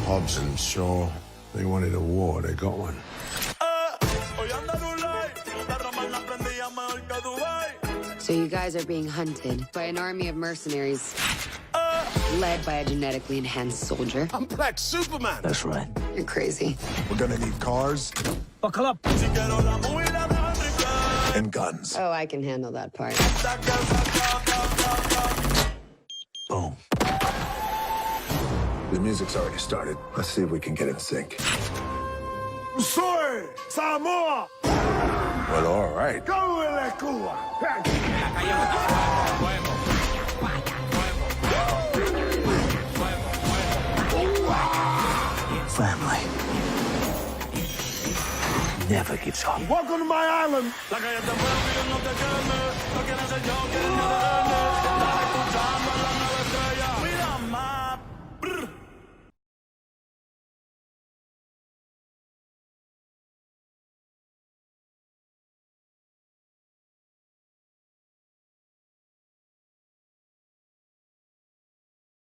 Hobbs and Shaw, they wanted a war, they got one. So you guys are being hunted by an army of mercenaries led by a genetically enhanced soldier. I'm Black Superman! That's right. You're crazy. We're gonna need cars Buckle up. and guns. Oh, I can handle that part. Boom. The music's already started. Let's see if we can get in sync. Soy Samoa! Well, all right. Go in la Cuba! Family never gives up. Welcome to my island!